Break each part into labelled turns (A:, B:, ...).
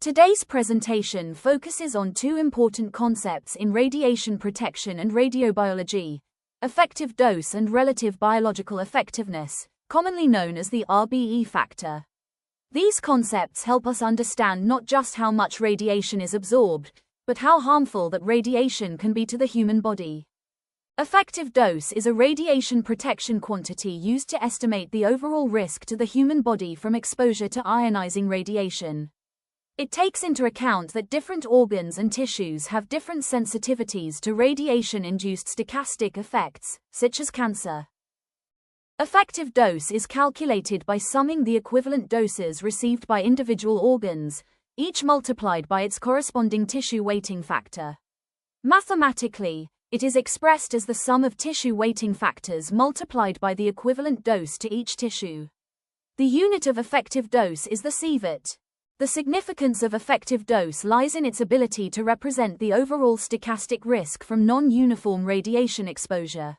A: Today's presentation focuses on two important concepts in radiation protection and radiobiology: effective dose and relative biological effectiveness, commonly known as the RBE factor. These concepts help us understand not just how much radiation is absorbed, but how harmful that radiation can be to the human body. Effective dose is a radiation protection quantity used to estimate the overall risk to the human body from exposure to ionizing radiation. It takes into account that different organs and tissues have different sensitivities to radiation-induced stochastic effects, such as cancer. Effective dose is calculated by summing the equivalent doses received by individual organs, each multiplied by its corresponding tissue weighting factor. Mathematically, it is expressed as the sum of tissue weighting factors multiplied by the equivalent dose to each tissue. The unit of effective dose is the sievert. The significance of effective dose lies in its ability to represent the overall stochastic risk from non-uniform radiation exposure.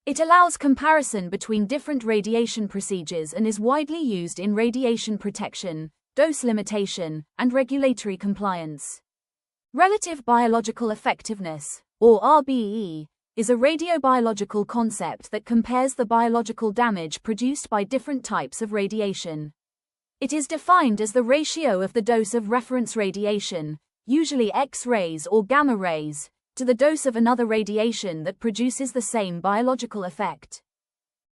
A: It allows comparison between different radiation procedures and is widely used in radiation protection, dose limitation, and regulatory compliance. Relative biological effectiveness, or RBE, is a radiobiological concept that compares the biological damage produced by different types of radiation. It is defined as the ratio of the dose of reference radiation, usually X-rays or gamma rays, to the dose of another radiation that produces the same biological effect.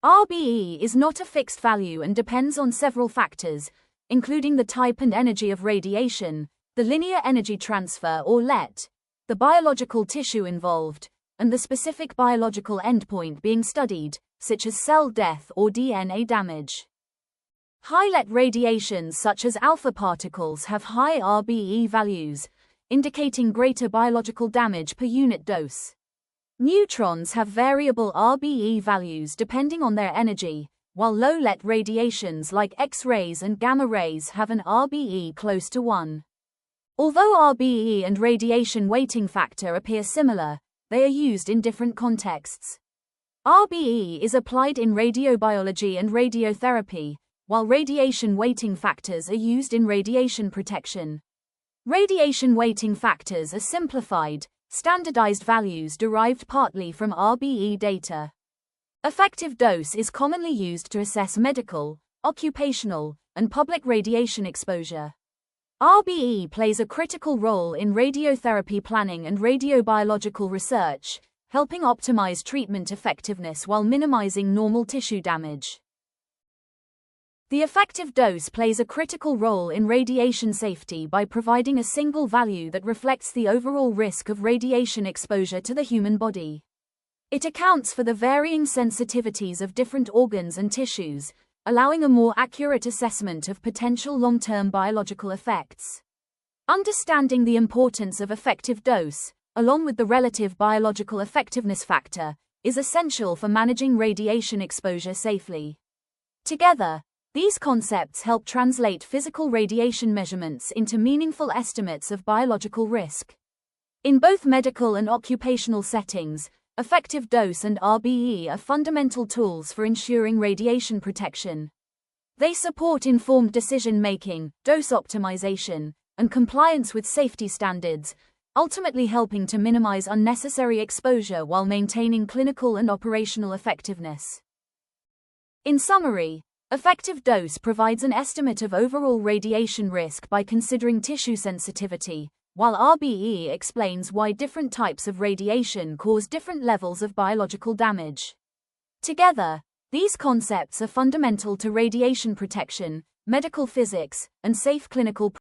A: RBE is not a fixed value and depends on several factors, including the type and energy of radiation, the linear energy transfer or LET, the biological tissue involved, and the specific biological endpoint being studied, such as cell death or DNA damage. High-LET radiations such as alpha particles have high RBE values, indicating greater biological damage per unit dose. Neutrons have variable RBE values depending on their energy, while low-LET radiations like X-rays and gamma rays have an RBE close to 1. Although RBE and radiation weighting factor appear similar, they are used in different contexts. RBE is applied in radiobiology and radiotherapy, while radiation weighting factors are used in radiation protection. Radiation weighting factors are simplified, standardized values derived partly from RBE data. Effective dose is commonly used to assess medical, occupational, and public radiation exposure. RBE plays a critical role in radiotherapy planning and radiobiological research, helping optimize treatment effectiveness while minimizing normal tissue damage. The effective dose plays a critical role in radiation safety by providing a single value that reflects the overall risk of radiation exposure to the human body. It accounts for the varying sensitivities of different organs and tissues, allowing a more accurate assessment of potential long-term biological effects. Understanding the importance of effective dose, along with the relative biological effectiveness factor, is essential for managing radiation exposure safely. Together, these concepts help translate physical radiation measurements into meaningful estimates of biological risk. In both medical and occupational settings, effective dose and RBE are fundamental tools for ensuring radiation protection. They support informed decision-making, dose optimization, and compliance with safety standards, ultimately helping to minimize unnecessary exposure while maintaining clinical and operational effectiveness. In summary, effective dose provides an estimate of overall radiation risk by considering tissue sensitivity, while RBE explains why different types of radiation cause different levels of biological damage. Together, these concepts are fundamental to radiation protection, medical physics, and safe clinical